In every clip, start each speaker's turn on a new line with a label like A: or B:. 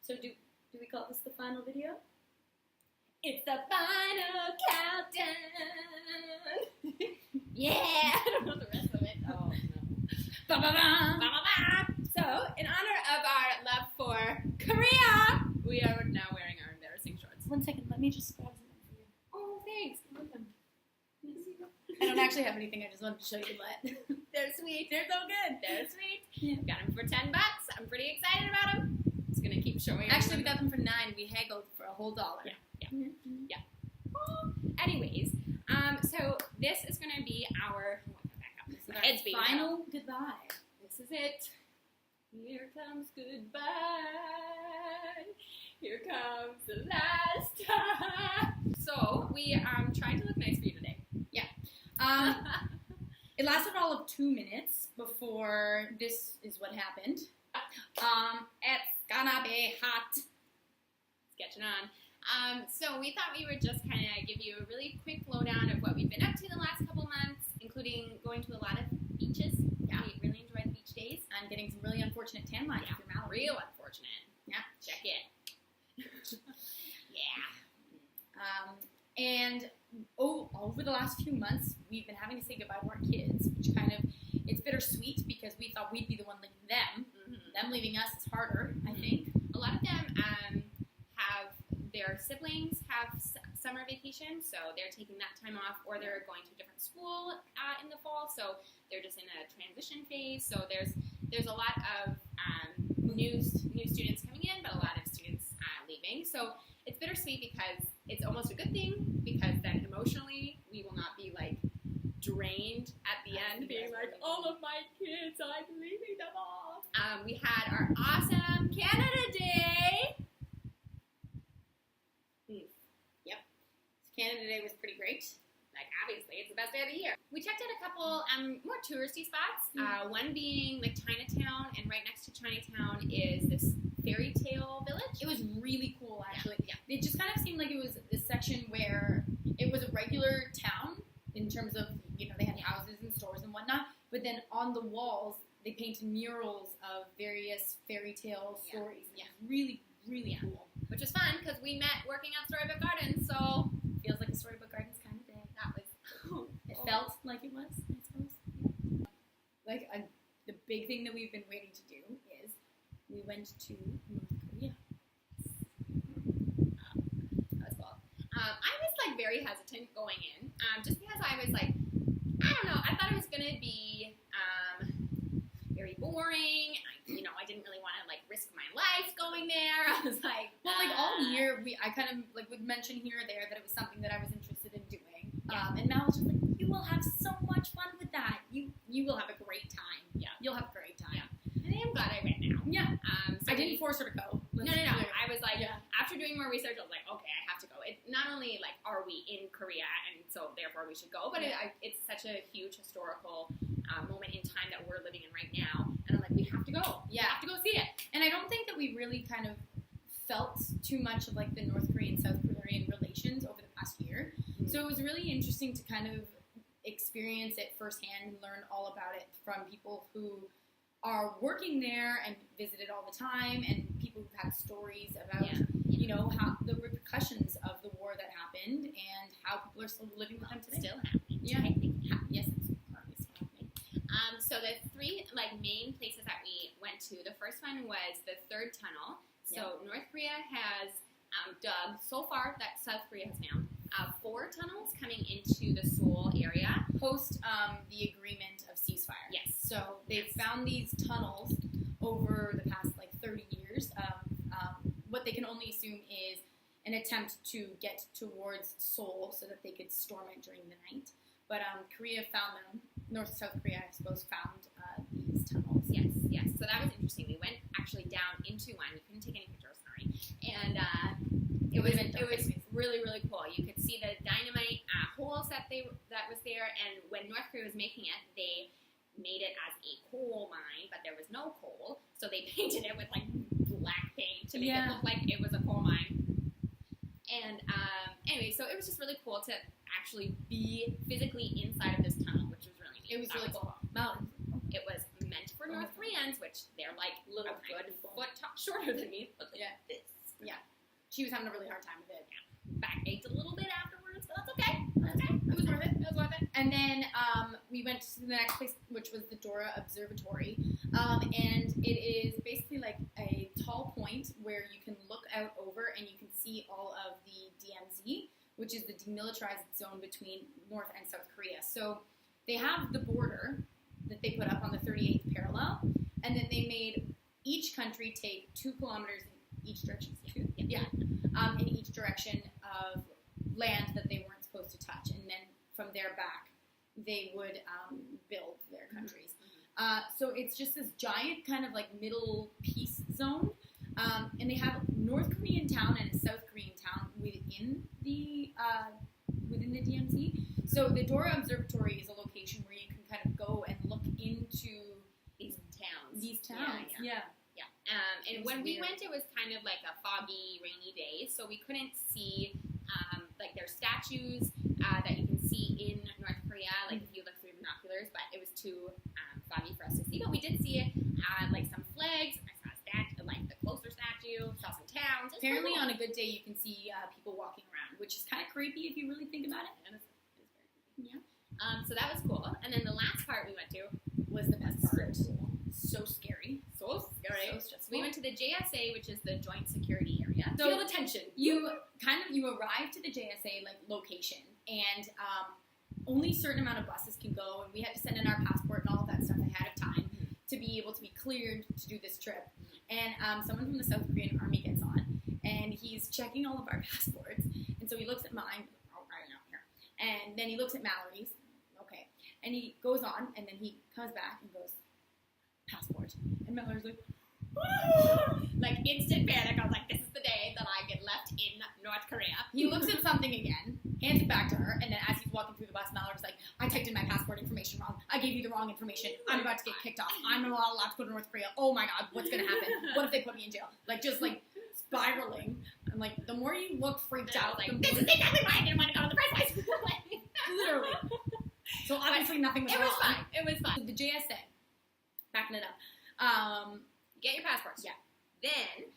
A: So do we call this the final video? It's the final countdown. Yeah. I don't know the rest of it. Oh no. Ba-ba-ba. Ba-ba-ba. So, in honor of our love for Korea, we are now wearing our embarrassing shorts.
B: 1 second, let me just grab something for you.
A: Oh, thanks.
B: I don't actually have anything. I just wanted to show you what.
A: They're sweet. They're so good. They're sweet.
B: Yeah.
A: Got them for $10. I'm pretty excited about them. Just gonna keep showing.
B: Actually, we got them for $9. We haggled for a whole $1.
A: Yeah. Yeah. Oh. Anyways, so this is gonna be our. Back up. This is our heads being
B: final
A: out.
B: goodbye.
A: This is it. Here comes goodbye. Here comes the last time. So we trying to look nice for you today.
B: Yeah. It lasted all of 2 minutes before this is what happened. It's gonna be hot.
A: Sketching on. So we thought we would just kind of give you a really quick lowdown of what we've been up to the last couple months, including going to a lot of beaches.
B: Yeah.
A: We really enjoy the beach days.
B: I'm getting some really unfortunate tan lines with your mouth.
A: Real unfortunate.
B: Yeah.
A: Check it. Yeah.
B: And over the last few months, we've been having to say goodbye to our kids, which kind of, it's bittersweet because we thought we'd be the one leaving them.
A: Mm-hmm.
B: Them leaving us is harder, I think.
A: A lot of them have their siblings have summer vacation, so they're taking that time off, or they're going to a different school in the fall, so they're just in a transition phase. So there's a lot of new students coming in, but a lot of students leaving. So it's bittersweet because it's almost a good thing, because then emotionally we will not be like drained at the end, being like, all of my kids, I'm leaving them all. We had our awesome Canada Day.
B: Yep. Canada Day was pretty great.
A: Like, obviously, it's the best day of the year. We checked out a couple more touristy spots, one being like Chinatown, and right next to Chinatown is this fairy tale village.
B: It was really cool, actually.
A: Yeah.
B: It just kind of seemed like it was this section where it was a regular town in terms of, they had houses and stores and whatnot, but then on the walls, they painted murals of various fairy tale stories.
A: Yeah.
B: It was really, really cool.
A: Which was fun, because we met working at Storybook Gardens, so
B: Feels like a Storybook Gardens kind of day.
A: that was...
B: It felt like it was, I suppose. Like, the big thing that we've been waiting to do is we went to North Korea.
A: That was cool. I was, like, very hesitant going in, just because I was, like, I don't know, I thought it was going to be very boring. I didn't really want to, like, risk my life going there. I was like...
B: Well, like, all year, I kind of, like, would mention here or there that it was something that I was interested in doing. And Mal was just like, you will have so much fun with that. You will have a great time.
A: Yeah.
B: You'll have a great time.
A: Yeah. And I'm glad I went now.
B: Yeah.
A: So
B: I didn't force her to go.
A: No. I was like, after doing more research, I was like, okay, I have to go. It not only, like, are we in Korea, and so therefore we should go, but it's such a huge historical moment in time that we're living in right now. And I'm like, we have to go.
B: Yeah.
A: We have to go see it.
B: And I don't think that we really kind of felt too much of, like, the North Korean, South Korean relations over the past year. Mm-hmm. So it was really interesting to kind of experience it firsthand and learn all about it from people who are working there and visit it all the time, and people who've had stories about, how the repercussions of the war that happened and how people are still living with them today.
A: Still happening.
B: Yeah. Yes, it's currently still happening.
A: So the three, like, main places that we went to, the first one was the third tunnel. So North Korea has dug, so far, that South Korea has found, 4 tunnels coming into the Seoul area.
B: Post the agreement of ceasefire.
A: Yes.
B: So they've found these tunnels over the past, like, 30 years. What they can only assume is an attempt to get towards Seoul so that they could storm it during the night. But Korea found them. South Korea, I suppose, found these tunnels.
A: Yes. So that was interesting. We went actually down into one. We couldn't take any pictures, sorry. And it was really, really cool. You could see the dynamite holes that was there. And when North Korea was making it, they made it as a coal mine, but there was no coal. So they painted it with, like, black paint to make it look like it was a coal mine. And anyway, so it was just really cool to actually be physically inside of this tunnel, which was really neat.
B: It was really cool.
A: It was meant for for North Koreans, which they're like
B: Little
A: a good
B: tiny people.
A: foot shorter than me, but like
B: Yeah.
A: this.
B: She was having a really hard time with it.
A: Backached a little bit afterwards, but that's okay. That's okay.
B: It was worth it. It was worth it. And then we went to the next place, which was the Dora Observatory. And it is basically like a tall point where you can look out over and you can see all of the DMZ, which is the demilitarized zone between North and South Korea. So they have the border that they put up on the 38th parallel, and then they made each country take 2 kilometers in each direction. In each direction of land that they weren't supposed to touch, and then from there back, they would build their countries. So it's just this giant kind of like middle peace zone, and they have a North Korean town and a South Korean town within the DMZ. So the Dora Observatory is a location where you can kind of go and look into
A: These towns.
B: Yeah.
A: And when we went, it was kind of like a foggy, rainy day, so we couldn't see like their statues that you can see in North Korea, like if you look through binoculars, but it was too foggy for us to see. But we did see like some flags. I saw a statue, like the closer statue. Saw some towns.
B: Apparently, on a good day, you can see people walking around, which is kind of creepy if you really think about it.
A: And it's very creepy. Yeah. So that was cool. And then the last part we went to
B: was the best part. So scary.
A: So scary.
B: So stressful.
A: We went to the JSA, which is the Joint Security Area.
B: So
A: feel the tension.
B: You arrive to the JSA like location, and only a certain amount of buses can go, and we had to send in our passport and all of that stuff ahead of time to be able to be cleared to do this trip. And someone from the South Korean Army gets on, and he's checking all of our passports, and so he looks at mine. Oh, I don't know here, and then he looks at Mallory's. Okay, and he goes on, and then he comes back and goes, passport. And Mallory's like,
A: like instant panic. I was like, this is the day that I get left in North Korea.
B: he looks at something again, hands it back to her, and then as he's walking through the bus, Mallory's like, I typed in my passport information wrong. I gave you the wrong information. I'm about to get kicked off. I'm not allowed to go to North Korea. Oh my god, what's gonna happen? What if they put me in jail? Like, just like spiraling. I'm like, the more you look freaked out,
A: like,
B: the
A: this
B: more
A: is exactly why I didn't want to go in the first place.
B: literally. So obviously nothing was
A: It
B: wrong.
A: was fine. It was fine.
B: The JSA, backing it up.
A: Get your passports.
B: Yeah.
A: Then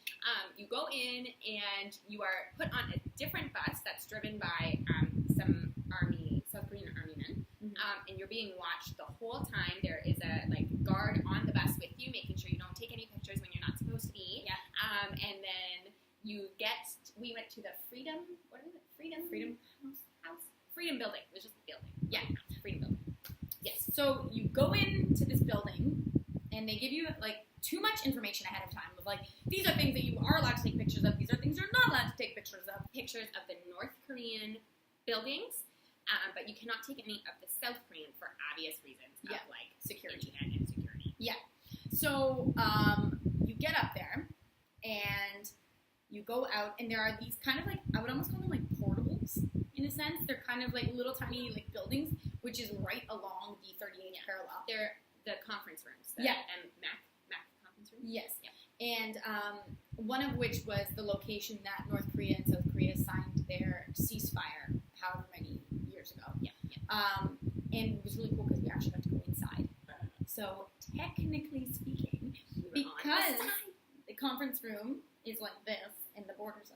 A: you go in and you are put on a different bus that's driven by some South Korean army men, and you're being watched the whole time. There is a guard on the bus with you, making sure you don't take any pictures when you're not supposed to be.
B: Yeah.
A: And then we went to the Freedom. What is it? Freedom House. Freedom Building. It was just a building. Yeah. Freedom Building. Yes.
B: So you go into this building, and they give you too much information ahead of time of these are things that you are allowed to take pictures of, these are things you're not allowed to take pictures of.
A: Pictures of the North Korean buildings, but you cannot take any of the South Korean for obvious reasons of
B: security.
A: internet and security.
B: Yeah. So you get up there, and you go out, and there are these kind of I would almost call them portables in a sense. They're kind of little tiny buildings, which is right along the 38th parallel.
A: They're the conference rooms. Mac conference rooms.
B: Yes.
A: Yeah.
B: And one of which was the location that North Korea and South Korea signed their ceasefire however many years ago.
A: Yeah.
B: And it was really cool because we actually got to go inside. So technically speaking, because the conference room is like this and the border's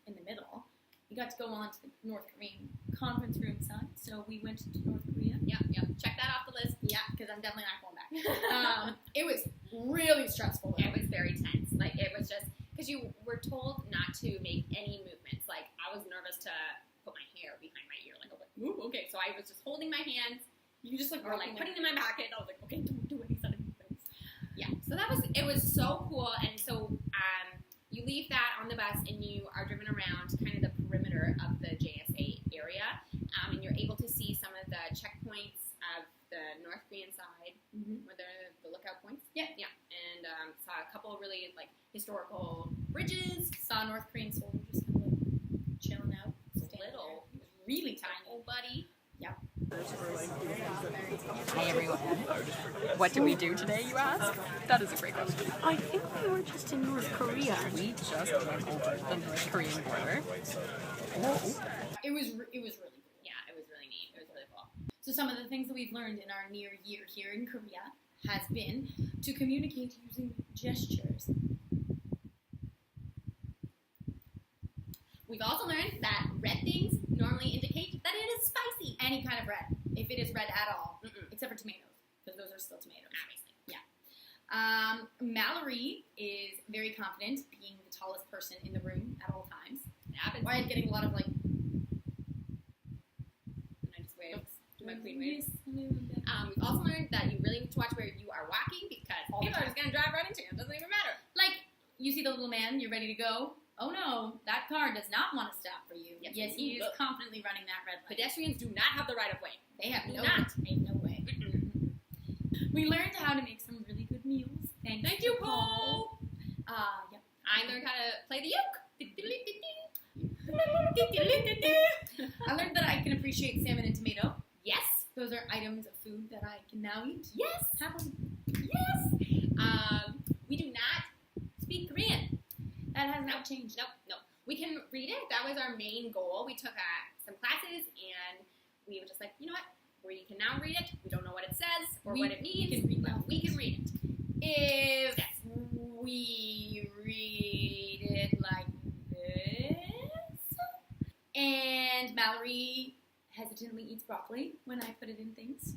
B: in the middle, we got to go on to the North Korean conference room side. So we went to North Korea.
A: Yeah. Check that off the list.
B: Yeah, because I'm definitely not going back. It was really stressful.
A: It was very tense. It was just because you were told not to make any movements. I was nervous to put my hair behind my ear. I was like, ooh, okay. So I was just holding my hands.
B: You just
A: or putting them in my pocket. I was like, okay, don't do any sudden movements. Yeah. So it was so cool. And so you leave that on the bus and you are driven around kind of the perimeter of the JSA area, and you're able to see some of the checkpoints of the North Korean side, where the lookout points. Yeah. And saw a couple of really historical bridges.
B: Saw North Korean soldiers just kind of chilling out.
A: Little.
B: It was really tiny.
A: Oh, buddy.
B: Yeah.
C: Hi everyone. What did we do today, you ask? That is a great question.
D: I think we were just in North Korea.
C: We just went over the North Korean border. Oh.
B: It was really cool.
A: Yeah, it was really neat. It was really cool.
B: So some of the things that we've learned in our near year here in Korea has been to communicate using gestures.
A: We've also learned that red things normally indicate that it is spicy.
B: Any kind of red, if it is red at all,
A: Mm-mm.
B: except for tomatoes, because those are still tomatoes.
A: Obviously.
B: Mallory is very confident being the tallest person in the room at all times.
A: It happens.
B: Or I'm getting a lot of like.
A: And I just wave. Do my queen wave. We've also learned that you really need to watch where you are walking because
B: All the
A: people are
B: time.
A: just going to drive right into you. It doesn't even matter.
B: Like, you see the little man, you're ready to go. Oh no, that car does not want to stop for you.
A: Yes,
B: Yes, he is
A: look.
B: confidently running that red light.
A: Pedestrians do not have the right of way.
B: They have
A: Do
B: no
A: not.
B: Ain't no way. We learned how to make some really good meals.
A: Thank you, Paul.
B: Yep.
A: I learned how to play the uke.
B: I learned that I can appreciate salmon and tomato.
A: Yes.
B: Those are items of food that I can now eat.
A: Yes.
B: Have them.
A: Yes. We do not speak Korean.
B: That has not changed.
A: No. We can read it. That was our main goal. We took some classes and we were just like, you know what? We can now read it. We don't know what it says or what it means.
B: We can read
A: but we can read it.
B: If
A: Yes.
B: we read it like this, and Mallory hesitantly eats broccoli when I put it in things.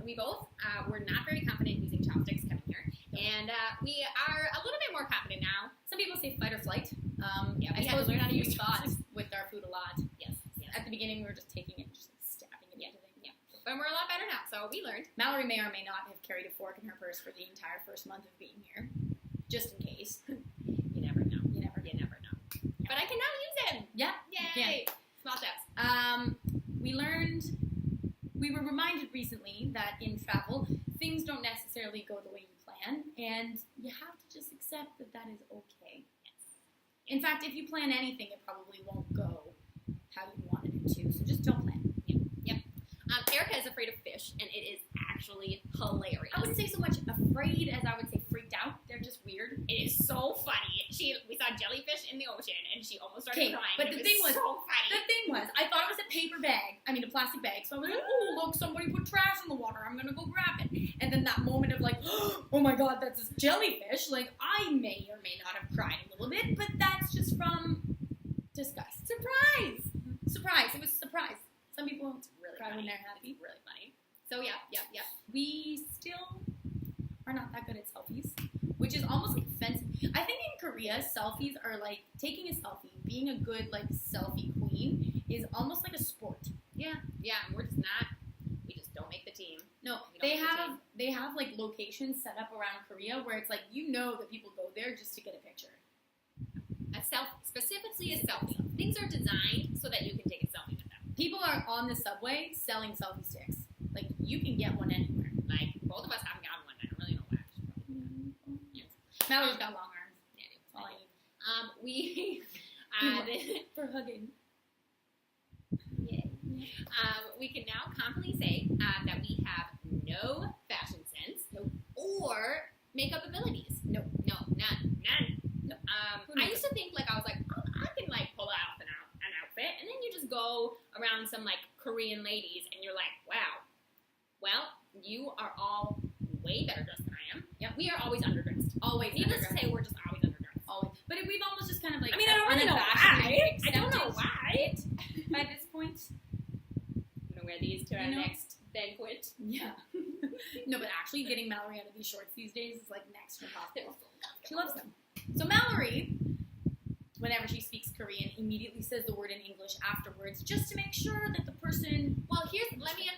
A: We both were not very confident using chopsticks coming here, and we are a little bit more confident now.
B: Some people say fight or flight.
A: Yeah,
B: I
A: we had
B: suppose
A: to
B: we
A: learn
B: have
A: how
B: to
A: to
B: use
A: use
B: thought
A: chopsticks.
B: with our food a lot.
A: Yes.
B: At the beginning, we were just taking it and just like stabbing it into things.
A: Yeah. But we're a lot better now, so we learned.
B: Mallory may or may not have carried a fork in her purse for the entire first month of being here, just in case.
A: You never know.
B: You never
A: You never know. But I can now use them.
B: Yeah.
A: Yay! Small steps.
B: We were reminded recently that in travel, things don't necessarily go the way you plan, and you have to just accept that that is okay. In fact, if you plan anything, it probably won't go how you wanted it to, so just don't plan.
A: Erica is afraid of fish, and it is actually hilarious.
B: I wouldn't say so much afraid as I would say freaked out. They're just weird.
A: It is so funny. We saw jellyfish in the ocean, and she almost started
B: Okay,
A: crying.
B: but
A: It
B: the thing was,
A: so funny.
B: The thing was, I thought it was a paper bag. I mean, a plastic bag. So I was like, oh, look, somebody put trash in the water. I'm going to go grab it. And then that moment of like, oh my God, that's a jellyfish. Like, I may or may not have cried a little bit, but that's just from disgust. Surprise! Surprise. It was a surprise. Some people
A: really
B: cry when
A: funny.
B: they're happy.
A: It's really funny. So yeah.
B: We still are not that good at selfies, which is almost like offensive. I think in Korea, selfies are like taking a selfie, being a good like selfie queen is almost like a sport.
A: Yeah, and we just don't make the team.
B: No,
A: We don't make the team.
B: they have like locations set up around Korea where it's like you know that people go there just to get a picture.
A: Specifically a selfie. Things are designed so that you can take a selfie with them.
B: People are on the subway selling selfie sticks. Like you can get one anywhere.
A: Like, both of us haven't gotten one. I don't really know why. Yes.
B: Mallory's got long arms.
A: Yeah,
B: That's all I need.
A: For
B: hugging.
A: we can now confidently say that we have no fashion sense or makeup abilities.
B: Nope.
A: No, none.
B: Nope.
A: I used to think I was like, oh, I can pull off an outfit, and then you just go around some Korean ladies, and you're like, wow. Well, you are all way better dressed than I am.
B: Yep.
A: We are always underdressed.
B: Always.
A: Needless to say, we're just always underdressed.
B: Always. But we've almost just kind of
A: I mean, I don't really know why. I don't know
B: accepted
A: why.
B: it by this point.
A: I'm gonna wear these to our next banquet.
B: Yeah. No, but actually getting Mallory out of these shorts these days is like next to impossible. She loves them. So Mallory, whenever she speaks Korean, immediately says the word in English afterwards, just to make sure that the person.
A: Well, let me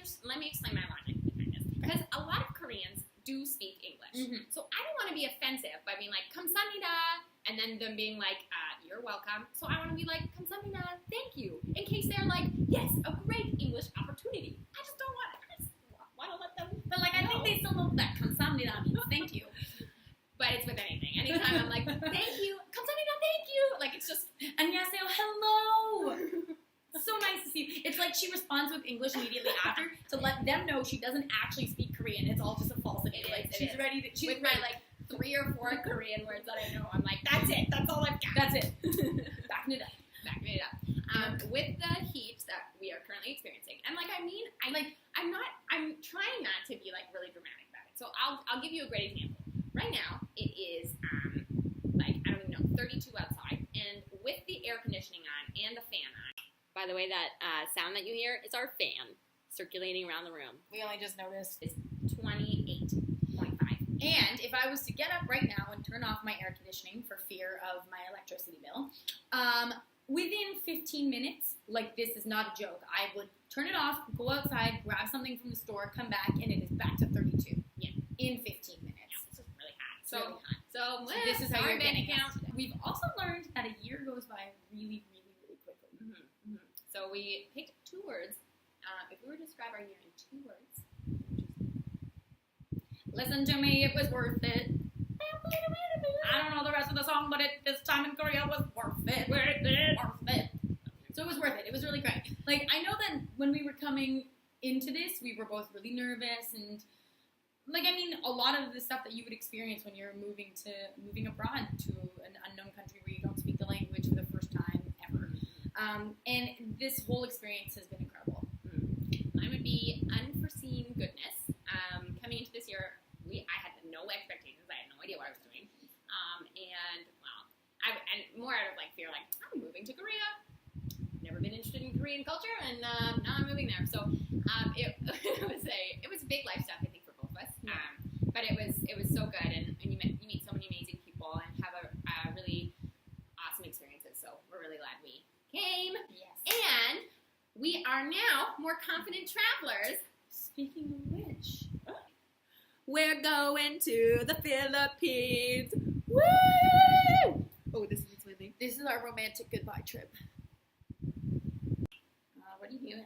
A: explain my logic behind this, because a lot of Koreans do speak English.
B: Mhm.
A: So I don't want to be offensive by being like 감사합니다, and then them being like, you're welcome. So I want to be like 감사합니다, thank you, in case they're like, yes, a great English opportunity. I just don't want. I just want to let them.
B: But I think they still know that 감사합니다 means thank you.
A: But it's with anything. Anytime I'm like, thank you, 감사합니다, thank you. It's just.
B: 안녕하세요, hello. So nice to see. It's like she responds with English immediately after to let them know she doesn't actually speak Korean. It's all just a falsity. She's ready to. She's
A: with
B: ready.
A: my 3 or 4 Korean words that I know, I'm like, that's it. That's all I've got.
B: That's it. Backing it up.
A: Backing it up. With the heat that we are currently experiencing, and I'm trying not to be really dramatic about it. I'll give you a great example. Right now, it is like, I don't even know, 32 outside, and with the air conditioning on and the fan on. By the way, that sound that you hear is our fan circulating around the room.
B: We only just noticed.
A: It's 28.5.
B: And if I was to get up right now and turn off my air conditioning for fear of my electricity bill, within 15 minutes, like this is not a joke, I would turn it off, go outside, grab something from the store, come back, and it is back to 32.
A: Yeah.
B: In 15 minutes.
A: Yeah, it's just really hot.
B: It's really hot.
A: So
B: This is how
A: our
B: you're
A: bank
B: getting
A: account.
B: us today. We've also learned that a year goes by really, really, really quickly.
A: Mm-hmm, mm-hmm. So we picked 2 words. If we were to describe our year in 2 words,
B: Listen to me, it was worth it. I don't know the rest of the song, but this time in Korea was worth it. Worth it. So it was worth it. It was really great. Like, I know that when we were coming into this, we were both really nervous and, like, I mean, a lot of the stuff that you would experience when you're moving abroad to an unknown country where you don't speak the language for the first time ever. And this whole experience has been incredible.
A: Mine would be unforeseen goodness. Coming into this year, I had no expectations. I had no idea what I was doing. And, well, and more out of, like, fear, like, I'm moving to Korea. Never been interested in Korean culture, and now I'm moving there. So it was a big life step, I think, for both of us. But it was so good, and you meet so many amazing people and have a really awesome experiences. So we're really glad we came.
B: Yes.
A: And we are now more confident travelers.
B: Speaking of which,
A: We're going to the Philippines. Woo! Oh, this is winning.
B: this is our romantic goodbye trip. What are you doing?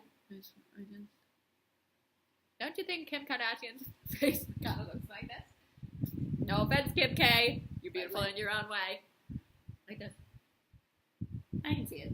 A: Don't you think Kim Kardashian's face kind of looks like this? No offense, Kim K. You're beautiful in your own way. Like this.
B: I can see it.